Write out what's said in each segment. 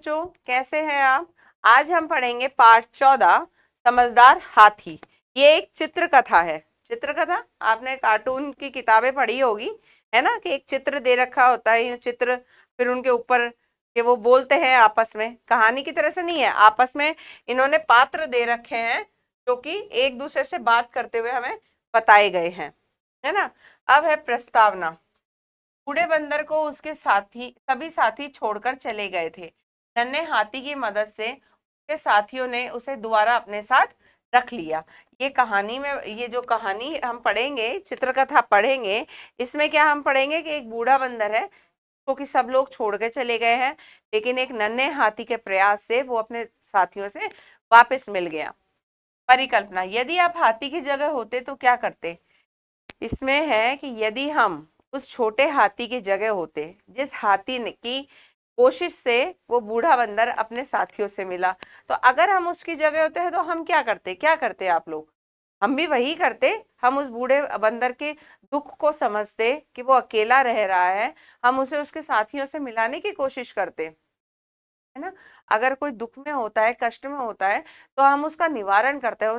बच्चों, कैसे हैं आप? आज हम पढ़ेंगे पाठ 14 समझदार हाथी। ये एक चित्र कथा है। चित्र कथा आपने कार्टून की किताबें पढ़ी होगी, है ना, कि एक चित्र दे रखा होता है, ये चित्र, फिर उनके ऊपर कि वो बोलते हैं आपस में, कहानी की तरह से नहीं है, आपस में इन्होंने पात्र दे रखे हैं जो कि एक दूसरे से बात करते हुए हमें बताए गए हैं, है ना। अब है प्रस्तावना। बूढ़े बंदर को उसके साथी सभी साथी छोड़कर चले गए थे। नन्हे हाथी की मदद से उसके साथियों ने उसे दोबारा अपने साथ रख लिया। ये कहानी में, ये जो कहानी हम पढ़ेंगे, चित्रकथा पढ़ेंगे, इसमें क्या हम पढ़ेंगे कि एक बूढ़ा बंदर है क्योंकि सब लोग छोड़ के चले गए हैं, लेकिन एक नन्हे हाथी के प्रयास से वो अपने साथियों से वापस मिल गया। परिकल्पना, यदि आप हाथी की जगह होते तो क्या करते? इसमें है कि यदि हम उस छोटे हाथी की जगह होते, जिस हाथी ने की कोशिश से वो बूढ़ा बंदर अपने साथियों से मिला, तो अगर हम उसकी जगह होते हैं तो हम क्या करते? क्या करते आप लोग? हम भी वही करते। हम उस बूढ़े बंदर के दुख को समझते कि वो अकेला रह रहा है, हम उसे उसके साथियों से मिलाने की कोशिश करते, है ना। अगर कोई दुख में होता है, कष्ट में होता है, तो हम उसका निवारण करते हैं,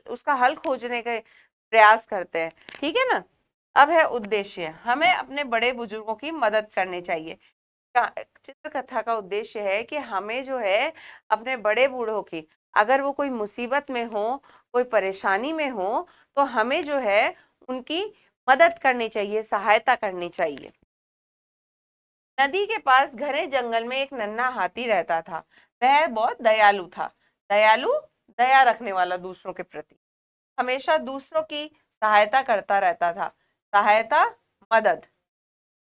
उसका हल खोजने के प्रयास करते हैं, ठीक है ना। अब है उद्देश्य। हमें अपने बड़े बुजुर्गों की मदद करनी चाहिए। चित्रकथा का उद्देश्य है कि हमें जो है अपने बड़े बूढ़ों की, अगर वो कोई मुसीबत में हो, कोई परेशानी में हो, तो हमें जो है उनकी मदद करनी चाहिए, सहायता करनी चाहिए। नदी के पास घने जंगल में एक नन्हा हाथी रहता था। वह बहुत दयालु था। दयालु, दया रखने वाला दूसरों के प्रति, हमेशा दूसरों की सहायता करता रहता था। सहायता, मदद,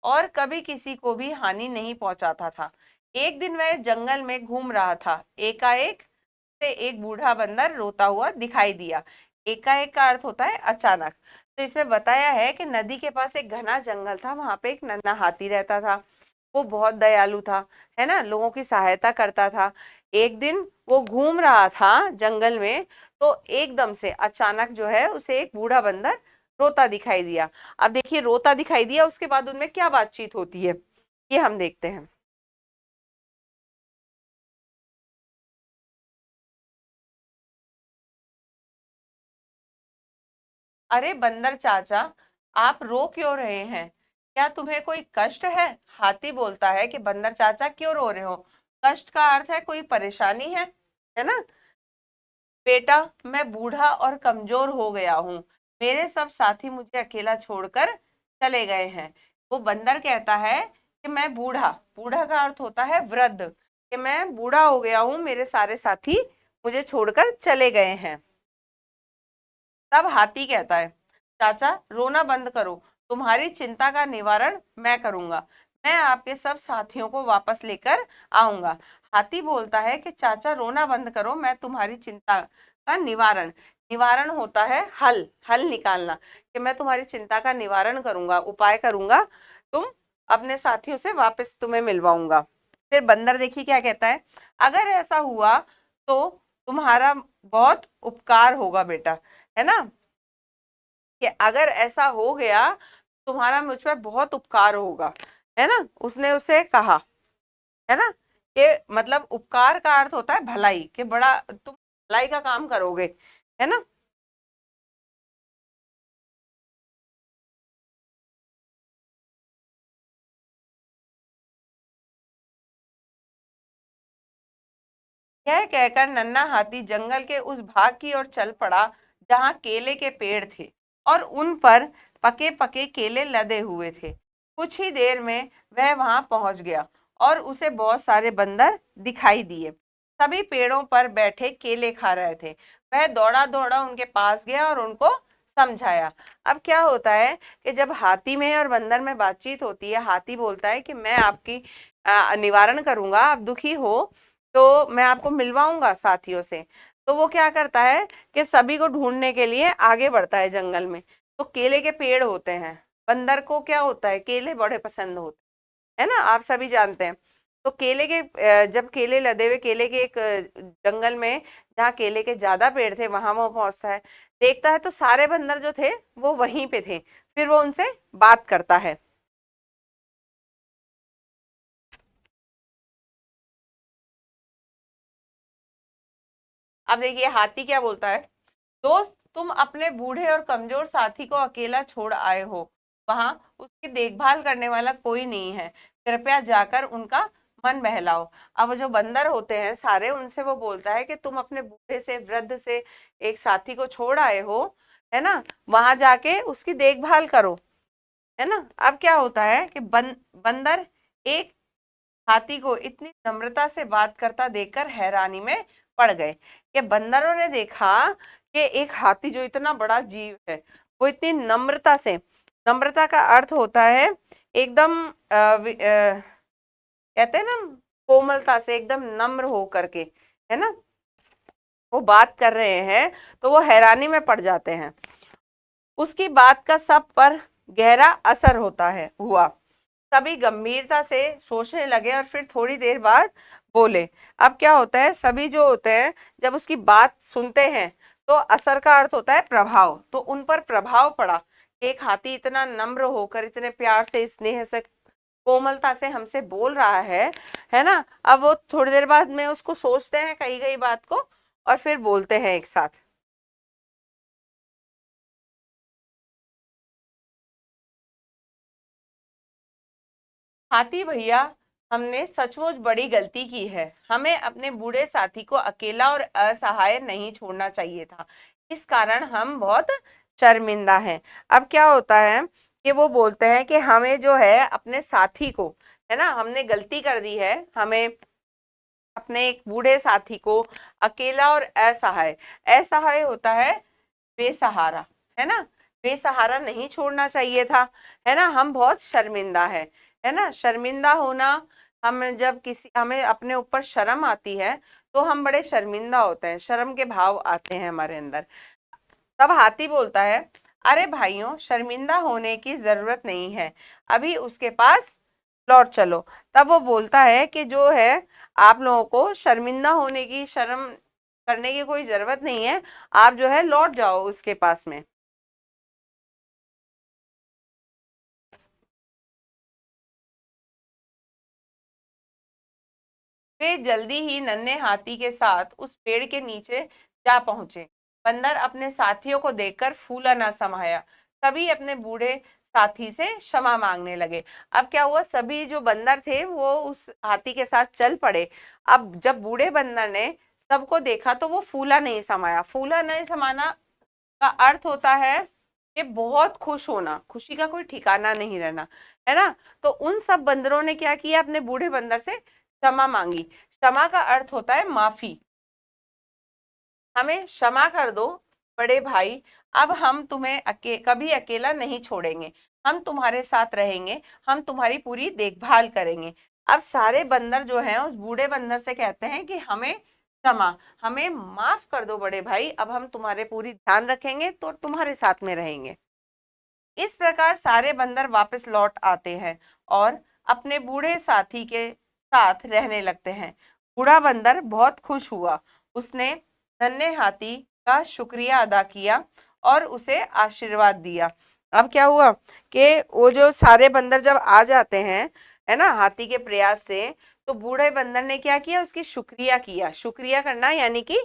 और कभी किसी को भी हानि नहीं पहुंचाता था। एक दिन वह जंगल में घूम रहा था। एकाएक से एक बूढ़ा बंदर रोता हुआ दिखाई दिया। एकाएक का अर्थ होता है अचानक। तो इसमें बताया है कि नदी के पास एक घना जंगल था, वहां पे एक नन्हा हाथी रहता था। वो बहुत दयालु था, है ना, लोगों की सहायता करता था। एक दिन वो घूम रहा था जंगल में, तो एकदम से अचानक जो है उसे एक बूढ़ा बंदर रोता दिखाई दिया। अब देखिए, रोता दिखाई दिया, उसके बाद उनमें क्या बातचीत होती है ये हम देखते हैं। अरे बंदर चाचा, आप रो क्यों रहे हैं? क्या तुम्हें कोई कष्ट है? हाथी बोलता है कि बंदर चाचा क्यों रो रहे हो? कष्ट का अर्थ है कोई परेशानी है ना। बेटा, मैं बूढ़ा और कमजोर हो गया हूँ। मेरे सब साथी मुझे अकेला छोड़कर चले गए हैं। वो बंदर कहता है कि मैं बूढ़ा, बूढ़ा का अर्थ होता है वृद्ध, कि मैं बूढ़ा हो गया हूँ, मेरे सारे साथी मुझे छोड़कर चले गए हैं। तब हाथी कहता है, चाचा रोना बंद करो, तुम्हारी चिंता का निवारण मैं करूंगा। मैं आपके सब साथियों को वापस लेकर आऊंगा। हाथी बोलता है कि चाचा रोना बंद करो, मैं तुम्हारी चिंता का निवारण, निवारण होता है हल, हल निकालना, कि मैं तुम्हारी चिंता का निवारण करूंगा, उपाय करूंगा, तुम अपने साथियों से वापस तुम्हें मिलवाऊंगा। फिर बंदर देखिए क्या कहता है, अगर ऐसा हुआ तो तुम्हारा बहुत उपकार होगा बेटा, है ना, कि अगर ऐसा हो गया तुम्हारा मुझ पर बहुत उपकार होगा, है ना, उसने उसे कहा, है ना। कि मतलब उपकार का अर्थ होता है भलाई, कि बड़ा तुम भलाई का काम करोगे, है ना। यह कहकर नन्हा हाथी जंगल के उस भाग की ओर चल पड़ा जहां केले के पेड़ थे और उन पर पके पके केले लदे हुए थे। कुछ ही देर में वह वहां पहुंच गया और उसे बहुत सारे बंदर दिखाई दिए। सभी पेड़ों पर बैठे केले खा रहे थे। वह दौड़ा दौड़ा उनके पास गया और उनको समझाया। अब क्या होता है कि जब हाथी में और बंदर में बातचीत होती है, हाथी बोलता है कि मैं आपकी निवारण करूंगा, आप दुखी हो तो मैं आपको मिलवाऊंगा साथियों से। तो वो क्या करता है कि सभी को ढूंढने के लिए आगे बढ़ता है जंगल में। तो केले के पेड़ होते हैं, बंदर को क्या होता है, केले बड़े पसंद होते हैं, है ना, आप सभी जानते हैं। तो केले के जब केले लदे हुए केले के एक जंगल में जहाँ केले के ज्यादा पेड़ थे, वहां वो पहुंचता है, देखता है तो सारे बंदर जो थे वो वहीं पे थे। फिर वो उनसे बात करता है। अब देखिए हाथी क्या बोलता है, दोस्त तुम अपने बूढ़े और कमजोर साथी को अकेला छोड़ आए हो, वहां उसकी देखभाल करने वाला कोई नहीं है, कृपया जाकर उनका मन बहलाओ। अब जो बंदर होते हैं सारे, उनसे वो बोलता है कि तुम अपने बूढ़े से, वृद्ध से एक साथी को छोड़ आए हो, है ना, वहां जाके उसकी देखभाल करो, है ना। अब क्या होता है कि बंदर एक हाथी को इतनी नम्रता से बात करता देखकर हैरानी में पड़ गए कि बंदरों ने देखा कि एक हाथी जो इतना बड़ा जीव है वो इतनी नम्रता से, नम्रता का अर्थ होता है एकदम कहते हैं ना, कोमलता से, एकदम नम्र हो करके, है ना, वो बात कर रहे हैं, तो वो हैरानी में पड़ जाते हैं। उसकी बात का सब पर गहरा असर होता है हुआ। सभी गंभीरता से सोचने लगे और फिर थोड़ी देर बाद बोले। अब क्या होता है, सभी जो होते हैं जब उसकी बात सुनते हैं तो असर का अर्थ होता है प्रभाव, तो उन पर प्रभाव पड़ा। एक हाथी इतना नम्र होकर, इतने प्यार से, स्नेह से, कोमलता से हमसे बोल रहा है ना। अब वो थोड़ी देर बाद में उसको सोचते हैं कही गई बात को और फिर बोलते हैं एक साथ। हाथी भैया, हमने सचमुच बड़ी गलती की है, हमें अपने बूढ़े साथी को अकेला और असहाय नहीं छोड़ना चाहिए था, इस कारण हम बहुत शर्मिंदा हैं। अब क्या होता है कि वो बोलते हैं कि हमें जो है अपने साथी को, है ना, हमने गलती कर दी है, हमें अपने एक बूढ़े साथी को अकेला और असहाय, असहाय होता है बेसहारा, है ना, बेसहारा नहीं छोड़ना चाहिए था, है ना। हम बहुत शर्मिंदा है ना, शर्मिंदा होना, हम जब किसी, हमें अपने ऊपर शर्म आती है तो हम बड़े शर्मिंदा होते हैं, शर्म के भाव आते हैं हमारे अंदर। तब हाथी बोलता है, अरे भाइयों, शर्मिंदा होने की जरूरत नहीं है, अभी उसके पास लौट चलो। तब वो बोलता है कि जो है, आप लोगों को शर्मिंदा होने की, शर्म करने की कोई जरूरत नहीं है, आप जो है लौट जाओ उसके पास में। वे जल्दी ही नन्हे हाथी के साथ उस पेड़ के नीचे जा पहुंचे। बंदर अपने साथियों को देखकर फूला ना समाया, सभी अपने बूढ़े साथी से क्षमा मांगने लगे। अब क्या हुआ, सभी जो बंदर थे वो उस हाथी के साथ चल पड़े। अब जब बूढ़े बंदर ने सबको देखा तो वो फूला नहीं समाया। फूला नहीं समाना का अर्थ होता है कि बहुत खुश होना, खुशी का कोई ठिकाना नहीं रहना, है ना। तो उन सब बंदरों ने क्या किया, अपने बूढ़े बंदर से क्षमा मांगी। क्षमा का अर्थ होता है माफी, हमें क्षमा कर दो बड़े भाई, अब हम तुम्हें कभी अकेला नहीं छोड़ेंगे, हम तुम्हारे साथ रहेंगे, हम तुम्हारी पूरी देखभाल करेंगे। अब सारे बंदर जो हैं उस बूढ़े बंदर से कहते हैं कि हमें क्षमा, हमें माफ कर दो बड़े भाई, अब हम तुम्हारे पूरी ध्यान रखेंगे, तो तुम्हारे साथ में रहेंगे। इस प्रकार सारे बंदर वापस लौट आते हैं और अपने बूढ़े साथी के साथ रहने लगते हैं। बूढ़ा बंदर बहुत खुश हुआ, उसने नन्हे हाथी का शुक्रिया अदा किया और उसे आशीर्वाद दिया। अब क्या हुआ कि वो जो सारे बंदर जब आ जाते हैं, है ना, हाथी के प्रयास से, तो बूढ़े बंदर ने क्या किया, उसकी शुक्रिया किया। शुक्रिया करना यानी कि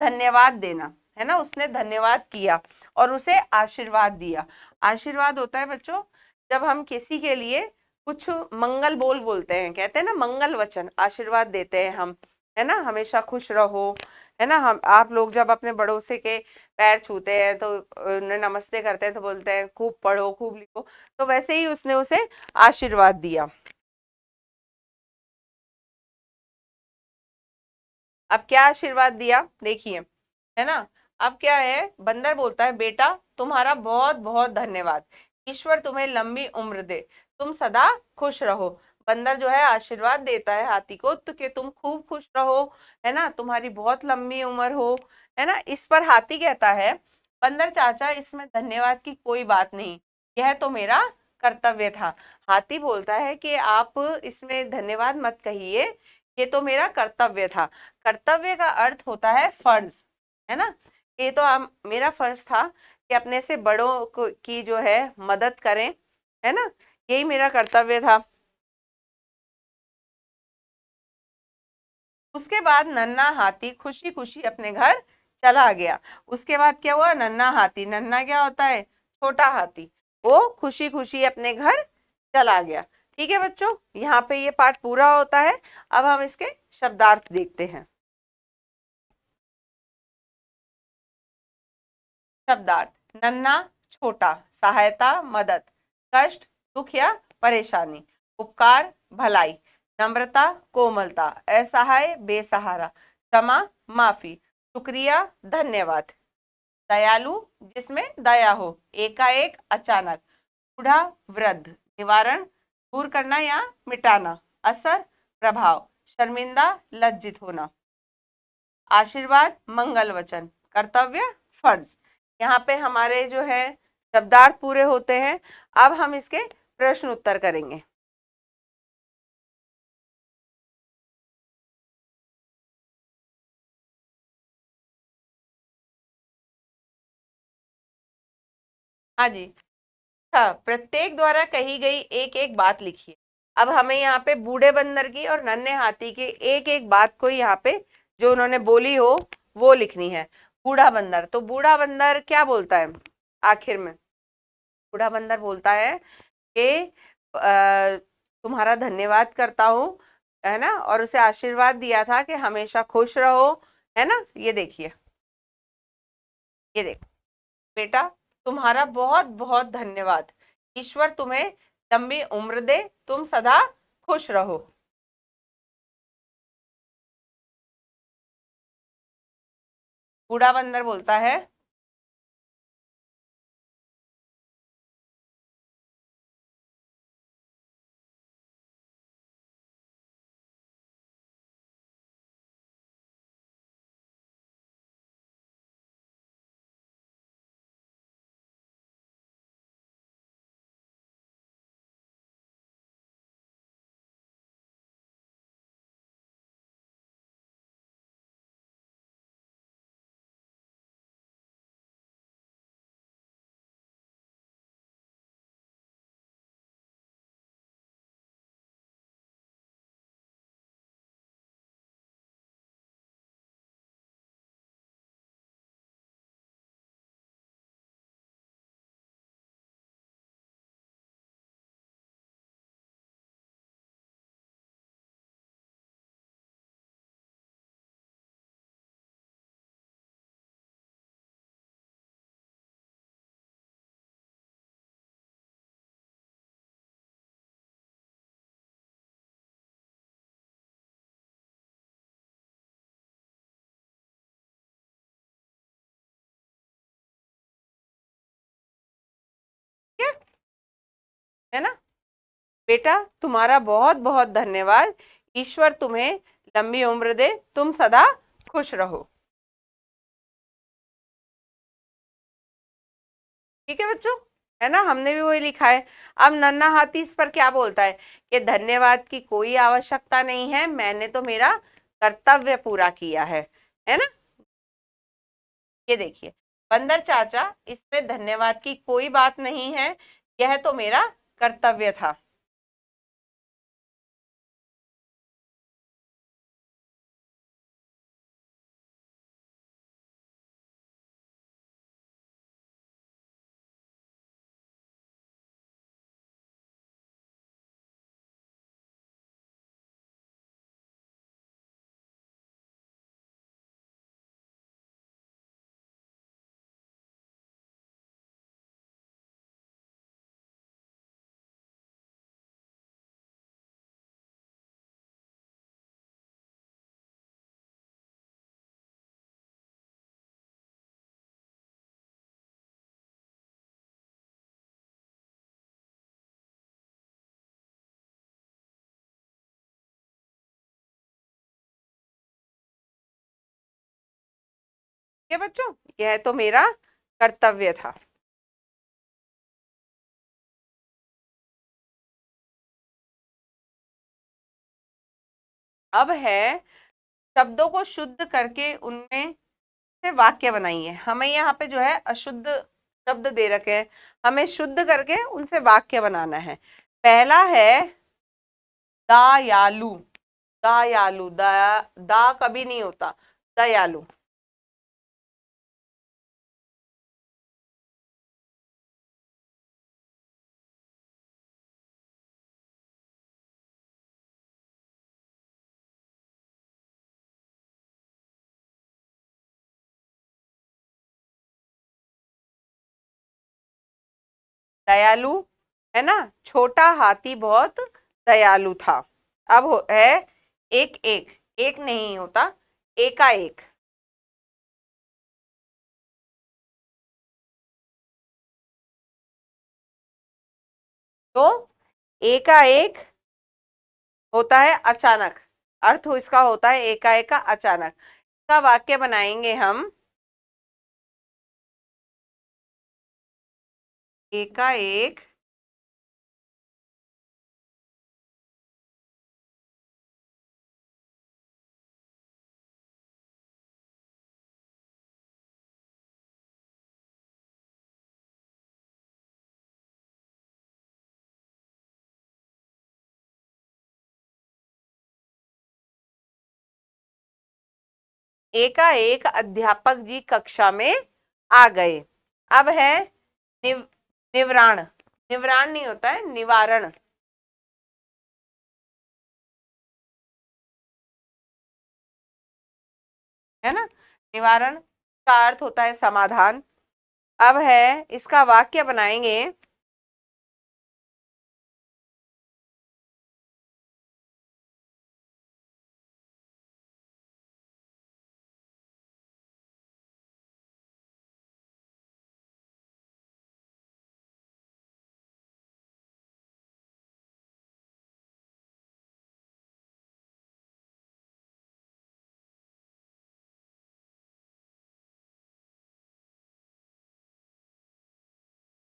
धन्यवाद देना, है ना, उसने धन्यवाद किया और उसे आशीर्वाद दिया। आशीर्वाद होता है बच्चों, जब हम किसी के लिए कुछ मंगल बोलते हैं, कहते हैं ना मंगल वचन, आशीर्वाद देते हैं हम, है ना, हमेशा खुश रहो, है ना। हम आप लोग जब अपने बड़ों से के पैर छूते हैं तो उन्हें नमस्ते करते हैं तो बोलते हैं खूब पढ़ो खूब लिखो, तो वैसे ही उसने उसे आशीर्वाद दिया। अब क्या आशीर्वाद दिया देखिए, है ना। अब क्या है, बंदर बोलता है, बेटा तुम्हारा बहुत बहुत धन्यवाद, ईश्वर तुम्हें लंबी उम्र दे, तुम सदा खुश रहो। बंदर जो है आशीर्वाद देता है हाथी को, तो कि तुम खूब खुश रहो, है ना, तुम्हारी बहुत लंबी उम्र हो, है ना। इस पर हाथी कहता है, बंदर चाचा, इसमें धन्यवाद की कोई बात नहीं, यह तो मेरा कर्तव्य था। हाथी बोलता है कि आप इसमें धन्यवाद मत कहिए, ये तो मेरा कर्तव्य था। कर्तव्य का अर्थ होता है फर्ज, है ना। ये तो मेरा फर्ज था कि अपने से बड़ों की जो है मदद करें, है ना, यही मेरा कर्तव्य था। उसके बाद नन्हा हाथी खुशी खुशी अपने घर चला गया। उसके बाद क्या हुआ, नन्हा हाथी, नन्हा क्या होता है, छोटा हाथी, वो खुशी खुशी अपने घर चला गया। ठीक है बच्चों, यहाँ पे ये पाठ पूरा होता है। अब हम इसके शब्दार्थ देखते हैं। शब्दार्थ, नन्हा छोटा, सहायता मदद, कष्ट दुख या परेशानी, उपकार भलाई, नम्रता कोमलता, असहाय बेसहारा, क्षमा माफी, शुक्रिया धन्यवाद, दयालु जिसमें दया हो, एकाएक अचानक, बूढ़ा वृद्ध, निवारण दूर करना या मिटाना, असर प्रभाव, शर्मिंदा लज्जित होना, आशीर्वाद मंगल वचन, कर्तव्य फर्ज। यहाँ पे हमारे जो है शब्दार्थ पूरे होते हैं। अब हम इसके प्रश्न उत्तर करेंगे। हाँ जी, हाँ, प्रत्येक द्वारा कही गई एक एक बात लिखिए। अब हमें यहाँ पे बूढ़े बंदर की और नन्हे हाथी की एक एक बात को यहाँ पे जो उन्होंने बोली हो वो लिखनी है। बूढ़ा बंदर, तो बूढ़ा बंदर क्या बोलता है आखिर में, बूढ़ा बंदर बोलता है कि तुम्हारा धन्यवाद करता हूँ, है ना, और उसे आशीर्वाद दिया था कि हमेशा खुश रहो, है ना। ये देखिए, ये देखो बेटा, तुम्हारा बहुत बहुत धन्यवाद, ईश्वर तुम्हें लंबी उम्र दे, तुम सदा खुश रहो। बूढ़ा बंदर बोलता है, क्या है ना, बेटा तुम्हारा बहुत बहुत धन्यवाद, ईश्वर तुम्हें लंबी उम्र दे, तुम सदा खुश रहो। ठीक है बच्चों, है ना, हमने भी वही लिखा है। अब नन्हा हाथी इस पर क्या बोलता है कि धन्यवाद की कोई आवश्यकता नहीं है, मैंने तो मेरा कर्तव्य पूरा किया है ना। ये देखिए, बंदर चाचा, इसमें धन्यवाद की कोई बात नहीं है, यह तो मेरा कर्तव्य था। ठीक है बच्चों, यह तो मेरा कर्तव्य था। अब है शब्दों को शुद्ध करके उनमें से वाक्य बनाइए। हमें यहाँ पे जो है अशुद्ध शब्द दे रखे हैं, हमें शुद्ध करके उनसे वाक्य बनाना है। पहला है दयालु, दयालु, दा कभी नहीं होता, दयालु। दयालु है ना, छोटा हाथी बहुत दयालु था। अब है एक एक, एक नहीं होता, एकाएक। तो एकाएक होता है अचानक, अर्थ इसका होता है एकाएक का अचानक। का वाक्य बनाएंगे हम, एकाएक एकाएक अध्यापक जी कक्षा में आ गए। अब है निवराण, निवराण नहीं होता है, निवारण, है ना। निवारण का अर्थ होता है समाधान। अब है इसका वाक्य बनाएंगे,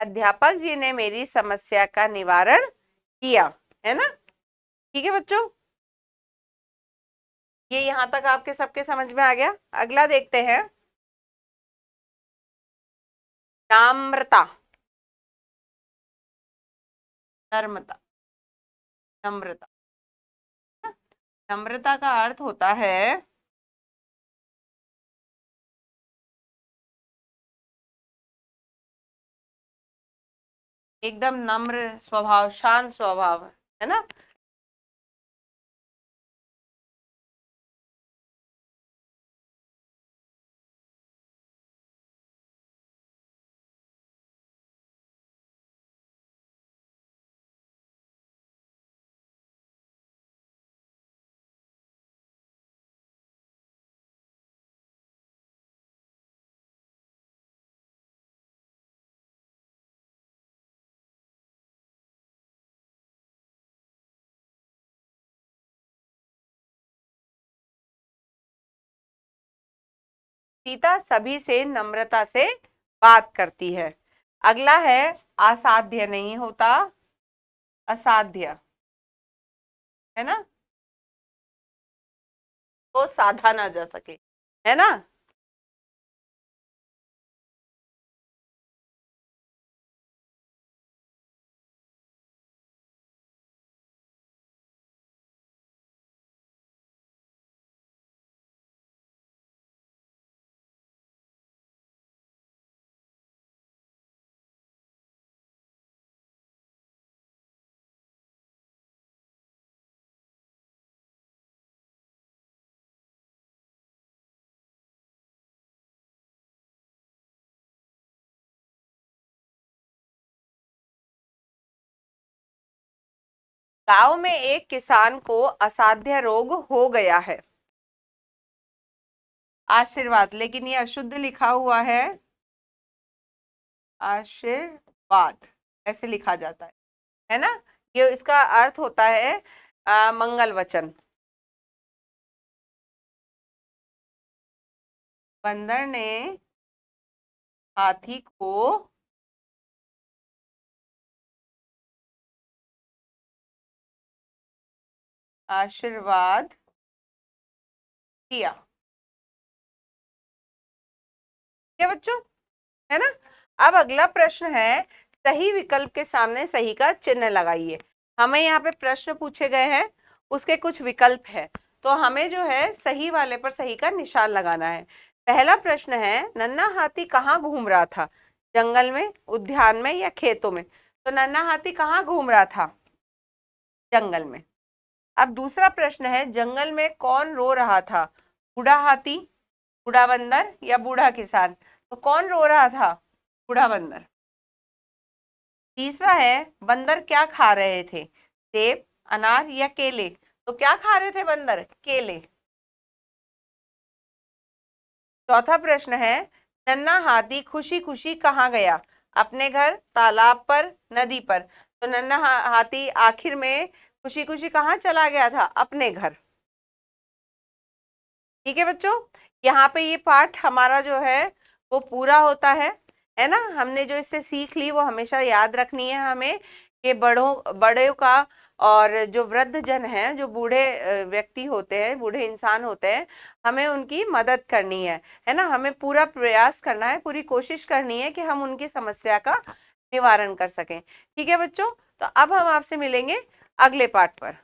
अध्यापक जी ने मेरी समस्या का निवारण किया, है ना। ठीक है बच्चों, ये यहां तक आपके सबके समझ में आ गया। अगला देखते हैं, नम्रता, नम्रता, नम्रता। नम्रता का अर्थ होता है एकदम नम्र स्वभाव, शांत स्वभाव, है ना। सीता सभी से नम्रता से बात करती है। अगला है असाध्य नहीं होता, असाध्य, है ना, तो साधा ना जा सके, है ना। गांव में एक किसान को असाध्य रोग हो गया है। आशीर्वाद, लेकिन ये अशुद्ध लिखा हुआ है, आशीर्वाद ऐसे लिखा जाता है ना। ये इसका अर्थ होता है मंगल वचन। बंदर ने हाथी को आशीर्वाद दिया। क्या बच्चों, है ना। अब अगला प्रश्न है, सही विकल्प के सामने सही का चिन्ह लगाइए। हमें यहाँ पे प्रश्न पूछे गए हैं, उसके कुछ विकल्प है, तो हमें जो है सही वाले पर सही का निशान लगाना है। पहला प्रश्न है, नन्हा हाथी कहाँ घूम रहा था? जंगल में, उद्यान में या खेतों में? तो नन्हा हाथी कहाँ घूम रहा था? जंगल में। अब दूसरा प्रश्न है, जंगल में कौन रो रहा था? बूढ़ा हाथी, बूढ़ा बंदर या बूढ़ा किसान? तो कौन रो रहा था? बूढ़ा बंदर। तीसरा है, बंदर क्या खा रहे थे? सेब, अनार या केले? तो क्या खा रहे थे बंदर? केले। चौथा प्रश्न है, नन्हा हाथी खुशी खुशी कहाँ गया? अपने घर, तालाब पर, नदी पर? तो नन्हा हाथी आखिर में खुशी खुशी कहाँ चला गया था? अपने घर। ठीक है बच्चों, यहाँ पे ये पाठ हमारा जो है वो पूरा होता है ना। हमने जो इससे सीख ली वो हमेशा याद रखनी है हमें, कि बड़ों का और जो वृद्ध जन हैं, जो बूढ़े व्यक्ति होते हैं, बूढ़े इंसान होते हैं, हमें उनकी मदद करनी है ना। हमें पूरा प्रयास करना है, पूरी कोशिश करनी है कि हम उनकी समस्या का निवारण कर सकें। ठीक है बच्चों, तो अब हम आपसे मिलेंगे अगले पाठ पर।